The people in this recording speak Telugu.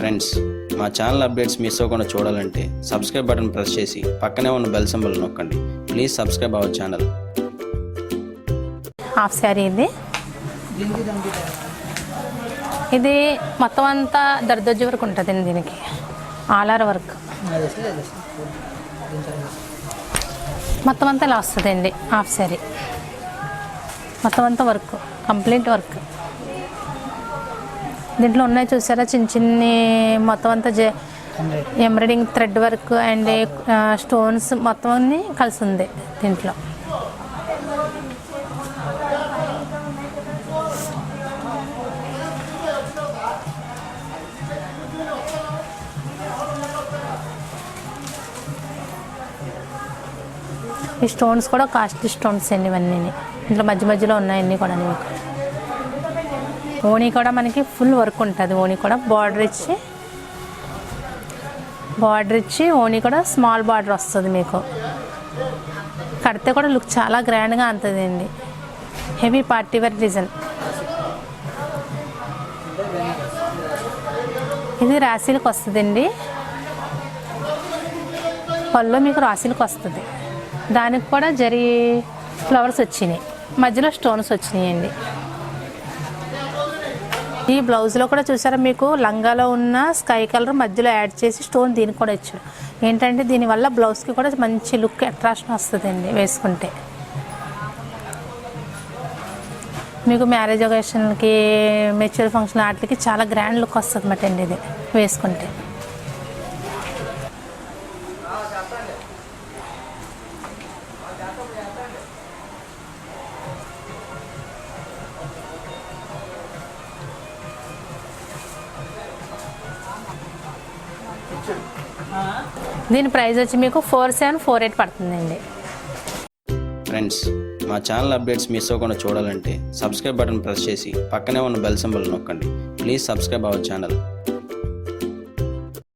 ఫ్రెండ్స్, మా ఛానల్ అప్డేట్స్ మిస్ అవ్వకుండా చూడాలంటే సబ్స్క్రైబ్ బటన్ ప్రెస్ చేసి పక్కనే ఉన్న బెల్ సింబల్ నొక్కండి. Please subscribe our channel. Half sari ఇది మొత్తం అంతా దర్దొజ్జు వరకు ఉంటుందండి. దీనికి ఆలార వర్క్ మొత్తం అంతా ఇలా వస్తుందండి. హాఫ్ శారీ మొత్తం అంతా వర్క్, కంప్లీట్ వర్క్. దీంట్లో ఉన్నాయి చూసారా, చిన్న చిన్ని మొత్తం అంతా embroidering thread work and stones మొత్తం అన్నీ కలిసి ఉంది దీంట్లో. ఈ స్టోన్స్ కూడా కాస్ట్లీ స్టోన్స్ అండి ఇవన్నీ. ఇంట్లో మధ్య మధ్యలో ఉన్నాయన్నీ కూడా. ఓణీ కూడా మనకి ఫుల్ వర్క్ ఉంటుంది. ఓణీ కూడా బార్డర్ ఇచ్చి ఓణీ కూడా స్మాల్ బార్డర్ వస్తుంది. మీకు కడితే కూడా లుక్ చాలా గ్రాండ్గా అంతదండి. Heavy party wear design. ఇది రాశీలకు వస్తుందండి. పళ్ళు మీకు రాశీలకు వస్తుంది. దానికి కూడా జరీ ఫ్లవర్స్ వచ్చినాయి, మధ్యలో స్టోన్స్ వచ్చినాయండి. ఈ బ్లౌజ్లో కూడా చూసారా, మీకు లంగాలో ఉన్న స్కై కలర్ మధ్యలో యాడ్ చేసి స్టోన్ దీనికి కూడా ఇచ్చాడు. ఏంటంటే దీనివల్ల బ్లౌజ్కి కూడా మంచి లుక్, అట్రాక్షన్ వస్తుందండి వేసుకుంటే. మీకు మ్యారేజ్ ఒకేషన్కి, మెచ్యూర్ ఫంక్షన్ వాటికి చాలా గ్రాండ్ లుక్ వస్తుంది అన్నమాట అండి ఇది వేసుకుంటే. దీని ప్రైస్ వచ్చి మీకు 4748 పడుతుందండి. ఫ్రెండ్స్, మా ఛానల్ అప్డేట్స్ మిస్ అవ్వకుండా చూడాలంటే సబ్స్క్రైబ్ బటన్ ప్రెస్ చేసి పక్కనే ఉన్న బెల్ సింబల్ నొక్కండి. Please subscribe our channel.